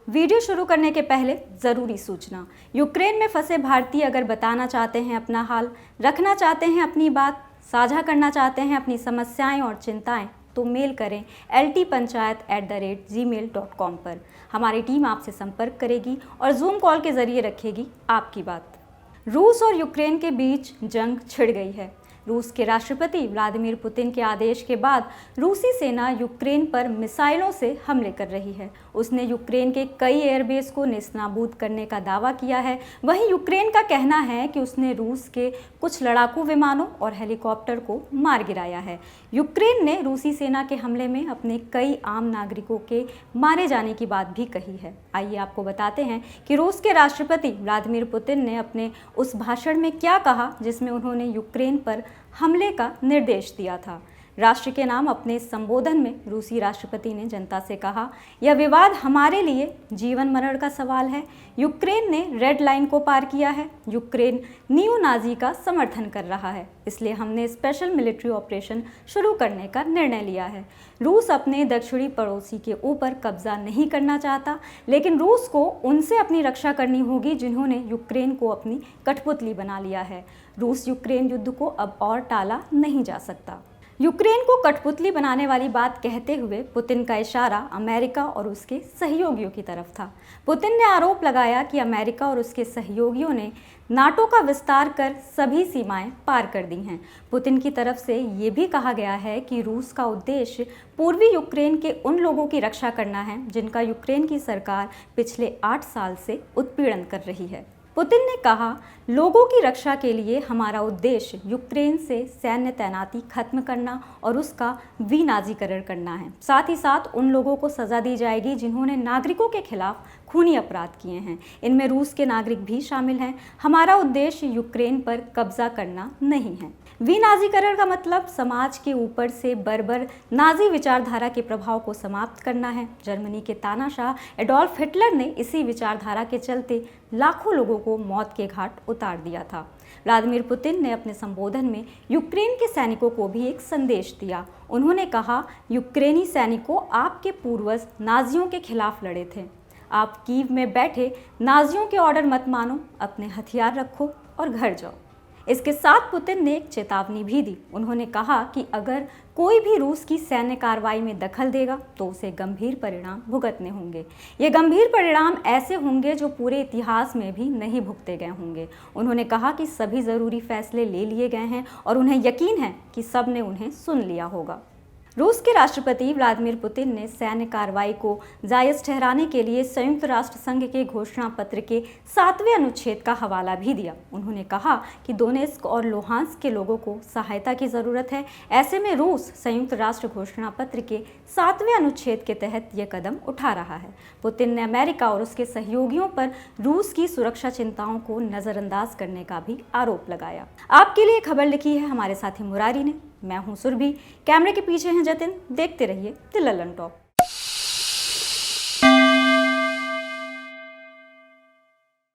Video शुरू करने के पहले ज़रूरी सूचना। यूक्रेन में फंसे भारतीय अगर बताना चाहते हैं अपना हाल, रखना चाहते हैं अपनी बात, साझा करना चाहते हैं अपनी समस्याएं और चिंताएं, तो मेल करें ltpanchayat@gmail.com पर। हमारी टीम आपसे संपर्क करेगी और जूम कॉल के जरिए रखेगी आपकी बात। रूस और यूक्रेन के बीच जंग छिड़ गई है। रूस के राष्ट्रपति व्लादिमीर पुतिन के आदेश के बाद रूसी सेना यूक्रेन पर मिसाइलों से हमले कर रही है। उसने यूक्रेन के कई एयरबेस को नेस्तनाबूद करने का दावा किया है। वहीं यूक्रेन का कहना है कि उसने रूस के कुछ लड़ाकू विमानों और हेलीकॉप्टर को मार गिराया है। यूक्रेन ने रूसी सेना के हमले में अपने कई आम नागरिकों के मारे जाने की बात भी कही है। आइए आपको बताते हैं कि रूस के राष्ट्रपति व्लादिमीर पुतिन ने अपने उस भाषण में क्या कहा जिसमें उन्होंने यूक्रेन पर हमले का निर्देश दिया था। राष्ट्र के नाम अपने संबोधन में रूसी राष्ट्रपति ने जनता से कहा, यह विवाद हमारे लिए जीवन मरण का सवाल है। यूक्रेन ने रेड लाइन को पार किया है। यूक्रेन नियो नाजी का समर्थन कर रहा है, इसलिए हमने स्पेशल मिलिट्री ऑपरेशन शुरू करने का निर्णय लिया है। रूस अपने दक्षिणी पड़ोसी के ऊपर कब्जा नहीं करना चाहता, लेकिन रूस को उनसे अपनी रक्षा करनी होगी जिन्होंने यूक्रेन को अपनी कठपुतली बना लिया है। रूस यूक्रेन युद्ध को अब और टाला नहीं जा सकता। यूक्रेन को कठपुतली बनाने वाली बात कहते हुए पुतिन का इशारा अमेरिका और उसके सहयोगियों की तरफ था। पुतिन ने आरोप लगाया कि अमेरिका और उसके सहयोगियों ने नाटो का विस्तार कर सभी सीमाएं पार कर दी हैं। पुतिन की तरफ से ये भी कहा गया है कि रूस का उद्देश्य पूर्वी यूक्रेन के उन लोगों की रक्षा करना है जिनका यूक्रेन की सरकार पिछले 8 साल से उत्पीड़न कर रही है। पुतिन ने कहा, लोगों की रक्षा के लिए हमारा उद्देश्य यूक्रेन से सैन्य तैनाती खत्म करना और उसका विनाजीकरण करना है। साथ ही साथ उन लोगों को सजा दी जाएगी जिन्होंने नागरिकों के खिलाफ खूनी अपराध किए हैं। इनमें रूस के नागरिक भी शामिल हैं। हमारा उद्देश्य यूक्रेन पर कब्जा करना नहीं है। विनाजीकरण का मतलब समाज के ऊपर से बर्बर नाजी विचारधारा के प्रभाव को समाप्त करना है। जर्मनी के तानाशाह एडोल्फ हिटलर ने इसी विचारधारा के चलते लाखों लोगों को मौत के घाट उतार दिया था। व्लादिमीर पुतिन ने अपने संबोधन में यूक्रेन के सैनिकों को भी एक संदेश दिया। उन्होंने कहा, यूक्रेनी सैनिकों, आपके पूर्वज नाजियों के खिलाफ लड़े थे। आप कीव में बैठे नाजियों के ऑर्डर मत मानो, अपने हथियार रखो और घर जाओ। इसके साथ पुतिन ने एक चेतावनी भी दी। उन्होंने कहा कि अगर कोई भी रूस की सैन्य कार्रवाई में दखल देगा तो उसे गंभीर परिणाम भुगतने होंगे। ये गंभीर परिणाम ऐसे होंगे जो पूरे इतिहास में भी नहीं भुगते गए होंगे। उन्होंने कहा कि सभी ज़रूरी फैसले ले लिए गए हैं और उन्हें यकीन है कि सब ने उन्हें सुन लिया होगा। रूस के राष्ट्रपति व्लादिमीर पुतिन ने सैन्य कार्रवाई को जायज़ ठहराने के लिए संयुक्त राष्ट्र संघ के घोषणा पत्र के 7वें अनुच्छेद का हवाला भी दिया। उन्होंने कहा कि दोनेत्स्क और लुहांस्क के लोगों को सहायता की ज़रूरत है। ऐसे में रूस संयुक्त राष्ट्र घोषणा पत्र के 7वें अनुच्छेद के तहत यह कदम उठा रहा है। पुतिन ने अमेरिका और उसके सहयोगियों पर रूस की सुरक्षा चिंताओं को नज़रअंदाज करने का भी आरोप लगाया। आपके लिए खबर लिखी है हमारे साथी मुरारी ने। मैं हूं सुरभि, कैमरे के पीछे हैं जतिन। देखते रहिए द ललन टॉक।